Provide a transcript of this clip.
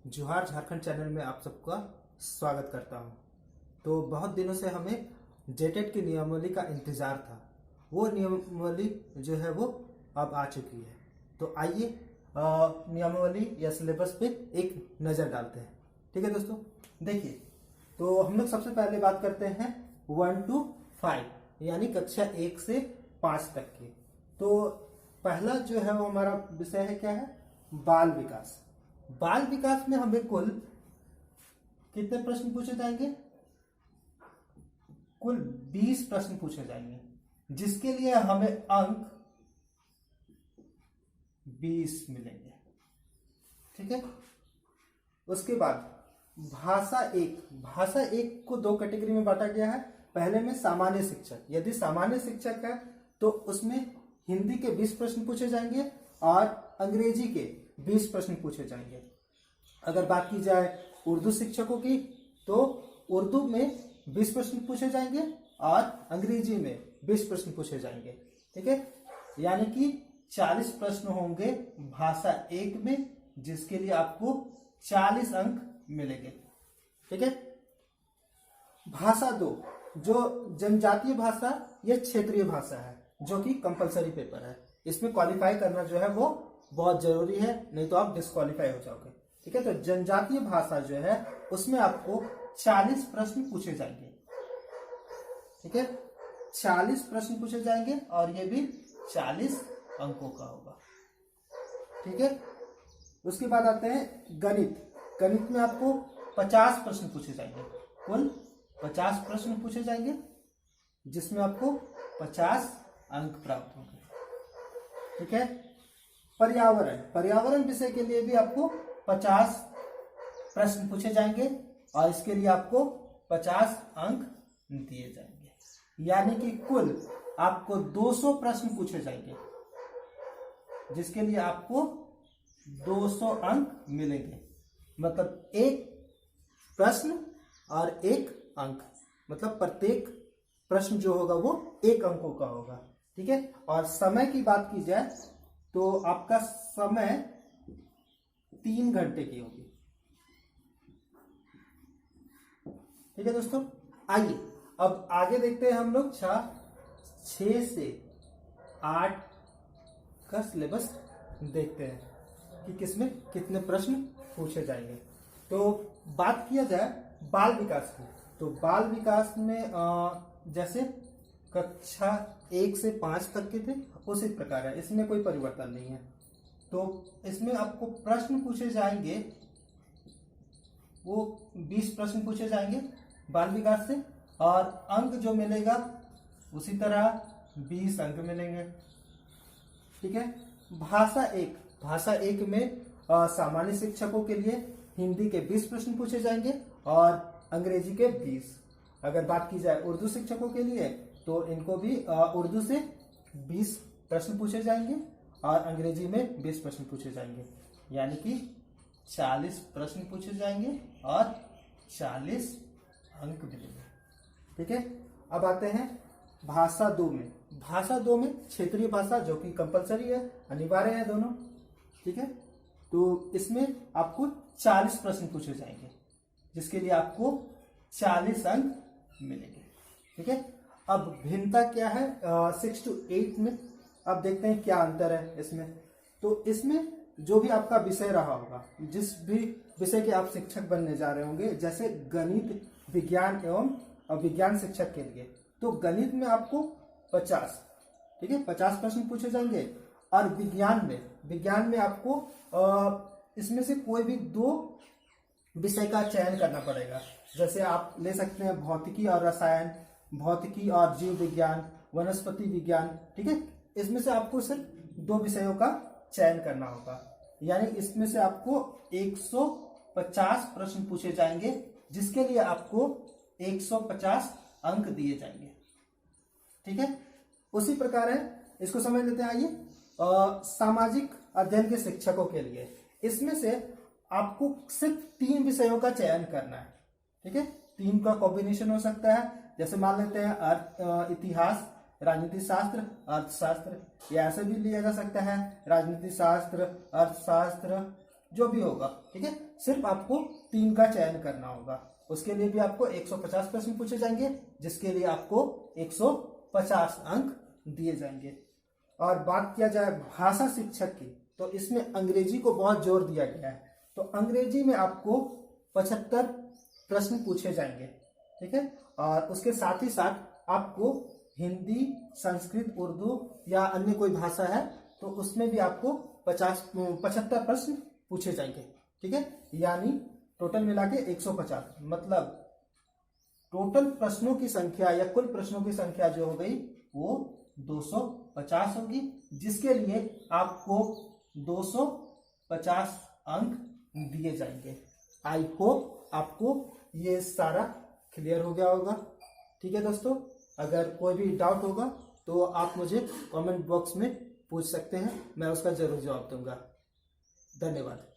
जोहार झारखंड चैनल में आप सबका स्वागत करता हूं। तो बहुत दिनों से हमें जेटेट की नियमावली का इंतज़ार था। वो नियमावली जो है वो अब आ चुकी है। तो आइए नियमावली या सिलेबस पे एक नज़र डालते हैं। ठीक है दोस्तों, देखिए तो हम लोग सबसे पहले बात करते हैं 1 to 5 यानी कक्षा 1 से 5 तक की। तो पहला जो है वो हमारा विषय है, क्या है? बाल विकास। बाल विकास में हमें कुल कितने प्रश्न पूछे जाएंगे? कुल 20 प्रश्न पूछे जाएंगे, जिसके लिए हमें अंक 20 मिलेंगे। ठीक है। उसके बाद भाषा एक को दो कैटेगरी में बांटा गया है। पहले में सामान्य शिक्षक, यदि सामान्य शिक्षक है तो उसमें हिंदी के 20 प्रश्न पूछे जाएंगे और अंग्रेजी के 20 प्रश्न पूछे जाएंगे। अगर बात की जाए उर्दू शिक्षकों की तो उर्दू में 20 प्रश्न पूछे जाएंगे और अंग्रेजी में 20 प्रश्न पूछे जाएंगे। ठीक है, यानी कि 40 प्रश्न होंगे भाषा 1 में, जिसके लिए आपको 40 अंक मिलेंगे। ठीक है। भाषा 2 जो जनजातीय भाषा या क्षेत्रीय भाषा है, जो कि कंपलसरी पेपर है। इसमें क्वालिफाई करना जो है वो बहुत जरूरी है, नहीं तो आप डिस्क्वालीफाई हो जाओगे। ठीक है। तो जनजातीय भाषा जो है उसमें आपको 40 प्रश्न पूछे जाएंगे। ठीक है, 40 प्रश्न पूछे जाएंगे और ये भी 40 अंकों का होगा। ठीक है। उसके बाद आते हैं गणित में आपको 50 प्रश्न पूछे जाएंगे। कुल 50 प्रश्न पूछे जाएंगे, जिसमें आपको 50 अंक प्राप्त होंगे। ठीक है। पर्यावरण विषय के लिए भी आपको 50 प्रश्न पूछे जाएंगे और इसके लिए आपको 50 अंक दिए जाएंगे, यानी कि कुल आपको 200 प्रश्न पूछे जाएंगे, जिसके लिए आपको 200 अंक मिलेंगे। मतलब एक प्रश्न और एक अंक, मतलब प्रत्येक प्रश्न जो होगा वो 1 अंकों का होगा। ठीक है। और समय की बात की जाए तो आपका समय 3 घंटे की होगी। ठीक है दोस्तों, आइए अब आगे देखते हैं हम लोग 6 से 8 का सिलेबस देखते हैं कि किसमें कितने प्रश्न पूछे जाएंगे। तो बात किया जाए बाल विकास की, तो बाल विकास में जैसे कक्षा 1 से 5 तक के थे उसी प्रकार है, इसमें कोई परिवर्तन नहीं है। तो इसमें आपको प्रश्न पूछे जाएंगे, वो 20 प्रश्न पूछे जाएंगे बाल विकास से, और अंक जो मिलेगा उसी तरह 20 अंक मिलेंगे। ठीक है। भाषा एक में सामान्य शिक्षकों के लिए हिंदी के 20 प्रश्न पूछे जाएंगे और अंग्रेजी के 20। अगर बात की जाए उर्दू शिक्षकों के लिए तो इनको भी उर्दू से 20 प्रश्न पूछे जाएंगे और अंग्रेजी में 20 प्रश्न पूछे जाएंगे, यानी कि 40 प्रश्न पूछे जाएंगे और 40 अंक मिलेंगे। ठीक है। अब आते हैं भाषा 2 में। भाषा 2 में क्षेत्रीय भाषा, जो कि कंपलसरी है, अनिवार्य है दोनों। ठीक है। तो इसमें आपको 40 प्रश्न पूछे जाएंगे, जिसके लिए आपको 40 अंक मिलेंगे। ठीक है। अब भिन्नता क्या है 6 to 8 में? अब देखते हैं क्या अंतर है इसमें। तो इसमें जो भी आपका विषय रहा होगा, जिस भी विषय के आप शिक्षक बनने जा रहे होंगे, जैसे गणित, विज्ञान एवं विज्ञान शिक्षक के लिए, तो गणित में आपको 50, ठीक है, 50 प्रश्न पूछे जाएंगे। और विज्ञान में आपको इसमें से कोई भी 2 विषय का चयन करना पड़ेगा। जैसे आप ले सकते हैं भौतिकी और रसायन, भौतिकी और जीव विज्ञान, वनस्पति विज्ञान। ठीक है। इसमें से आपको सिर्फ 2 विषयों का चयन करना होगा, यानी इसमें से आपको 150 प्रश्न पूछे जाएंगे, जिसके लिए आपको 150 अंक दिए जाएंगे। ठीक है। उसी प्रकार है, इसको समझ लेते हैं। आइए सामाजिक अध्ययन के शिक्षकों के लिए, इसमें से आपको सिर्फ 3 विषयों का चयन करना है। ठीक है। 3 का कॉम्बिनेशन हो सकता है, जैसे मान लेते हैं इतिहास, राजनीति शास्त्र, अर्थशास्त्र, या ऐसे भी लिया जा सकता है राजनीति शास्त्र, अर्थशास्त्र जो भी होगा, ठीक है। सिर्फ आपको 3 का चयन करना होगा। उसके लिए भी आपको 150 प्रश्न पूछे जाएंगे, जिसके लिए आपको 150 अंक दिए जाएंगे। और बात किया जाए भाषा शिक्षक की, तो इसमें अंग्रेजी को बहुत जोर दिया गया है। तो अंग्रेजी में आपको 75 प्रश्न पूछे जाएंगे, ठीक है। और उसके साथ ही साथ आपको हिंदी, संस्कृत, उर्दू या अन्य कोई भाषा है तो उसमें भी आपको 75 प्रश्न पूछे जाएंगे, ठीक है। यानी टोटल मिला के 150, मतलब टोटल प्रश्नों की संख्या या कुल प्रश्नों की संख्या जो हो गई वो 250 होगी, जिसके लिए आपको 250 अंक दिए जाएंगे। आई होप आपको ये सारा क्लियर हो गया होगा, ठीक है दोस्तों। अगर कोई भी डाउट होगा तो आप मुझे कमेंट बॉक्स में पूछ सकते हैं, मैं उसका जरूर जवाब दूंगा। धन्यवाद।